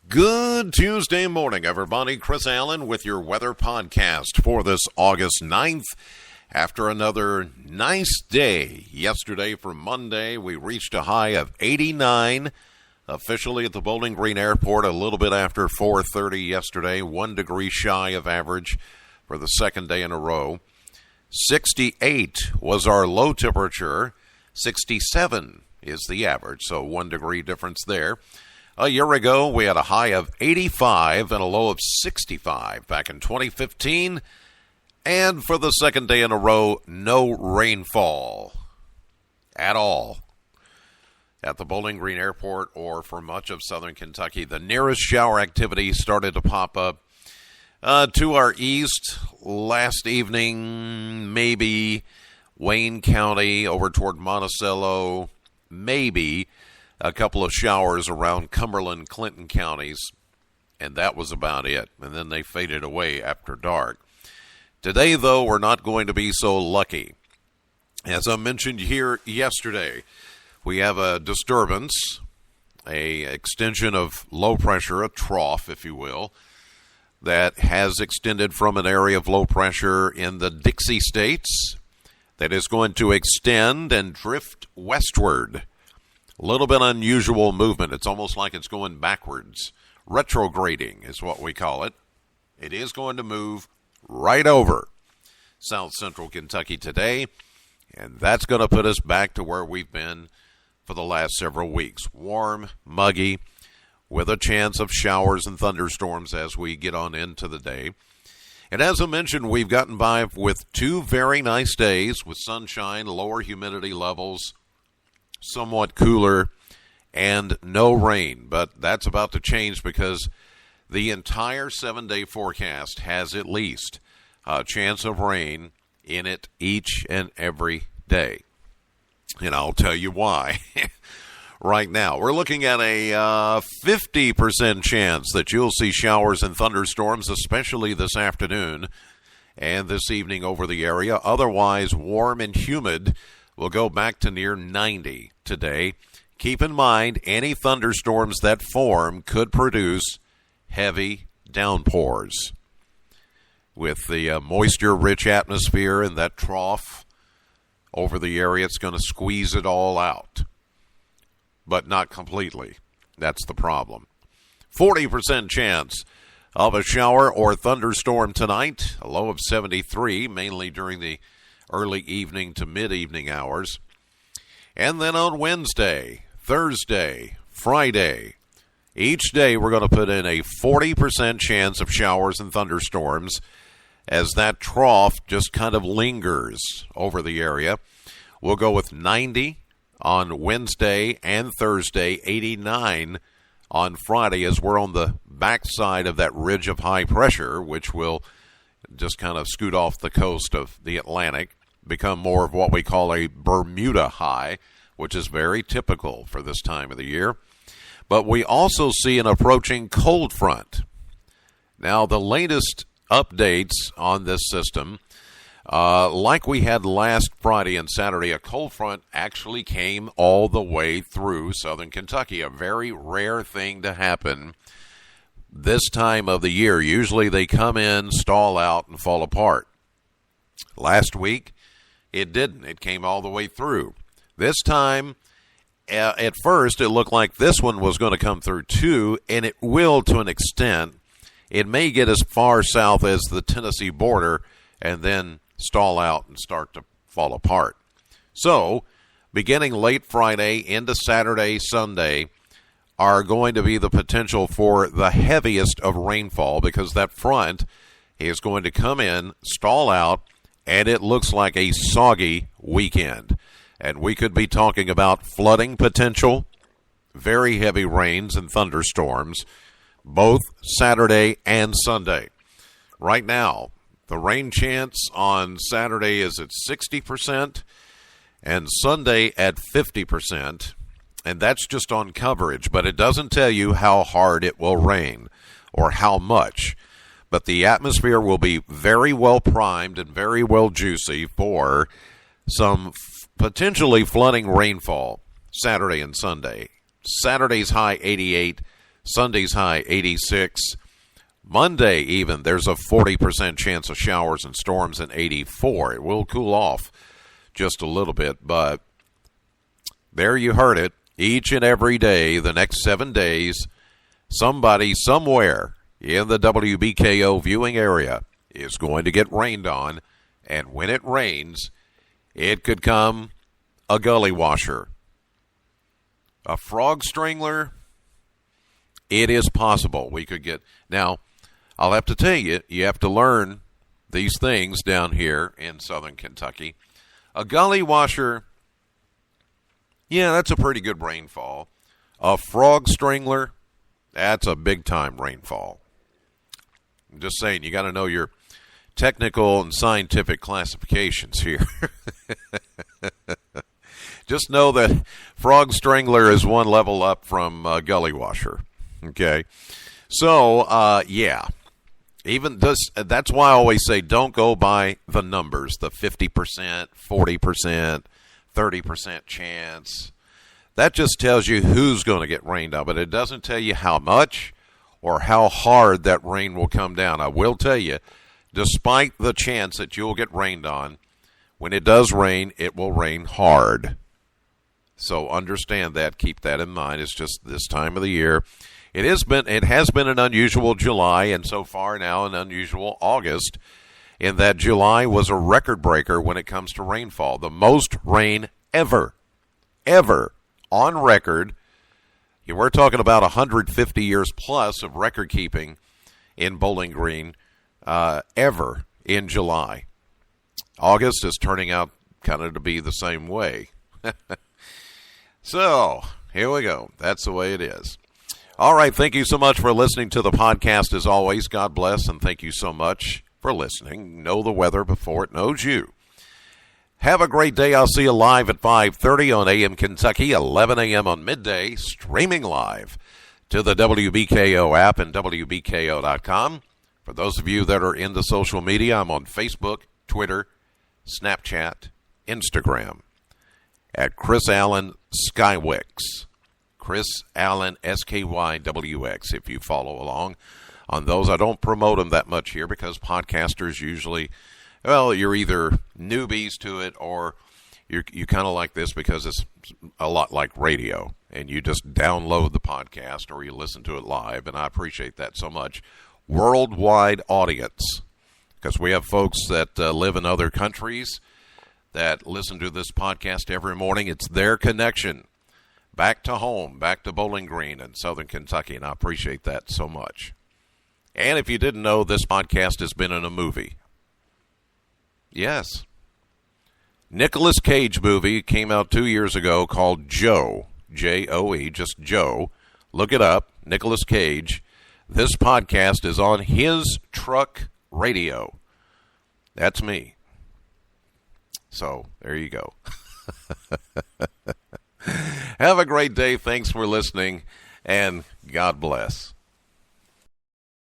Good Tuesday morning, everybody. Chris Allen with your weather podcast for this August 9th. After another nice day yesterday for Monday, we reached a high of 89 officially at the Bowling Green Airport a little bit after 4:30 yesterday, 1 degree shy of average for the second day in a row. 68 was our low temperature. 67 is the average, so 1 degree difference there. A year ago, we had a high of 85 and a low of 65 back in 2015. And for the second day in a row, no rainfall at all at the Bowling Green Airport or for much of southern Kentucky. The nearest shower activity started to pop up to our east last evening, maybe Wayne County over toward Monticello, maybe a couple of showers around Cumberland, Clinton counties, and that was about it. And then they faded away after dark. Today, though, we're not going to be so lucky. As I mentioned here yesterday, we have a disturbance, a extension of low pressure, a trough, if you will, that has extended from an area of low pressure in the Dixie states that is going to extend and drift westward. A little bit unusual movement. It's almost like it's going backwards. Retrograding is what we call it. It is going to move right over south central Kentucky today, and that's going to put us back to where we've been for the last several weeks. Warm, muggy, with a chance of showers and thunderstorms as we get on into the day. And as I mentioned, we've gotten by with 2 very nice days with sunshine, lower humidity levels, somewhat cooler, and no rain. But that's about to change because the entire 7-day forecast has at least a chance of rain in it each and every day. And I'll tell you why. Right now, we're looking at a 50% chance that you'll see showers and thunderstorms, especially this afternoon and this evening over the area. Otherwise, warm and humid. We'll go back to near 90 today. Keep in mind, any thunderstorms that form could produce heavy downpours. With the moisture-rich atmosphere and that trough over the area, it's going to squeeze it all out. But not completely. That's the problem. 40% chance of a shower or thunderstorm tonight. A low of 73, mainly during the early evening to mid-evening hours. And then on Wednesday, Thursday, Friday, each day we're going to put in a 40% chance of showers and thunderstorms as that trough just kind of lingers over the area. We'll go with 90 on Wednesday and Thursday, 89 on Friday as we're on the backside of that ridge of high pressure, which will just kind of scoot off the coast of the Atlantic, become more of what we call a Bermuda high, which is very typical for this time of the year. But we also see an approaching cold front. Now, the latest updates on this system, like we had last Friday and Saturday, a cold front actually came all the way through southern Kentucky, a very rare thing to happen this time of the year. Usually they come in, stall out, and fall apart. Last week, it didn't. It came all the way through. This time, at first, it looked like this one was going to come through too, and it will to an extent. It may get as far south as the Tennessee border and then stall out and start to fall apart. So, beginning late Friday into Saturday, Sunday, are going to be the potential for the heaviest of rainfall because that front is going to come in, stall out, and it looks like a soggy weekend. And we could be talking about flooding potential, very heavy rains and thunderstorms, both Saturday and Sunday. Right now, the rain chance on Saturday is at 60% and Sunday at 50%. And that's just on coverage, but it doesn't tell you how hard it will rain or how much. But the atmosphere will be very well primed and very well juicy for some potentially flooding rainfall Saturday and Sunday. Saturday's high 88, Sunday's high 86. Monday even, there's a 40% chance of showers and storms in 84. It will cool off just a little bit, but there you heard it. Each and every day, the next 7 days, somebody somewhere in the WBKO viewing area is going to get rained on, and when it rains, it could come a gully washer, a frog strangler. It is possible we could get. Now, I'll have to tell you, you have to learn these things down here in southern Kentucky. A gully washer, yeah, that's a pretty good rainfall. A frog strangler, that's a big-time rainfall. I'm just saying, you got to know your technical and scientific classifications here. Just know that frog strangler is one level up from gully washer. Okay, so yeah, even this. That's why I always say don't go by the numbers, the 50%, 40%, 30% chance. That just tells you who's going to get rained on, but it doesn't tell you how much or how hard that rain will come down. I will tell you, despite the chance that you'll get rained on, when it does rain, it will rain hard. So understand that. Keep that in mind. It's just this time of the year. It has been an unusual July, and so far now an unusual August, in that July was a record breaker when it comes to rainfall. The most rain ever on record. We're talking about 150 years plus of record keeping in Bowling Green ever in July. August is turning out kind of to be the same way. So, here we go. That's the way it is. All right, thank you so much for listening to the podcast as always. God bless, and thank you so much for listening. Know the weather before it knows you. Have a great day. I'll see you live at 5:30 on AM Kentucky, 11 a.m. on midday, streaming live to the WBKO app and WBKO.com. For those of you that are into social media, I'm on Facebook, Twitter, Snapchat, Instagram at Chris Allen Skywyx. Chris Allen, SKYWX, if you follow along on those. I don't promote them that much here because podcasters usually, well, you're either newbies to it or you kind of like this because it's a lot like radio, and you just download the podcast or you listen to it live, and I appreciate that so much. Worldwide audience, because we have folks that live in other countries that listen to this podcast every morning. It's their connection back to home, back to Bowling Green in southern Kentucky, and I appreciate that so much. And if you didn't know, this podcast has been in a movie. Yes. Nicolas Cage movie came out 2 years ago called Joe, J-O-E, just Joe. Look it up, Nicolas Cage. This podcast is on his truck radio. That's me. So, there you go. Have a great day. Thanks for listening, and God bless.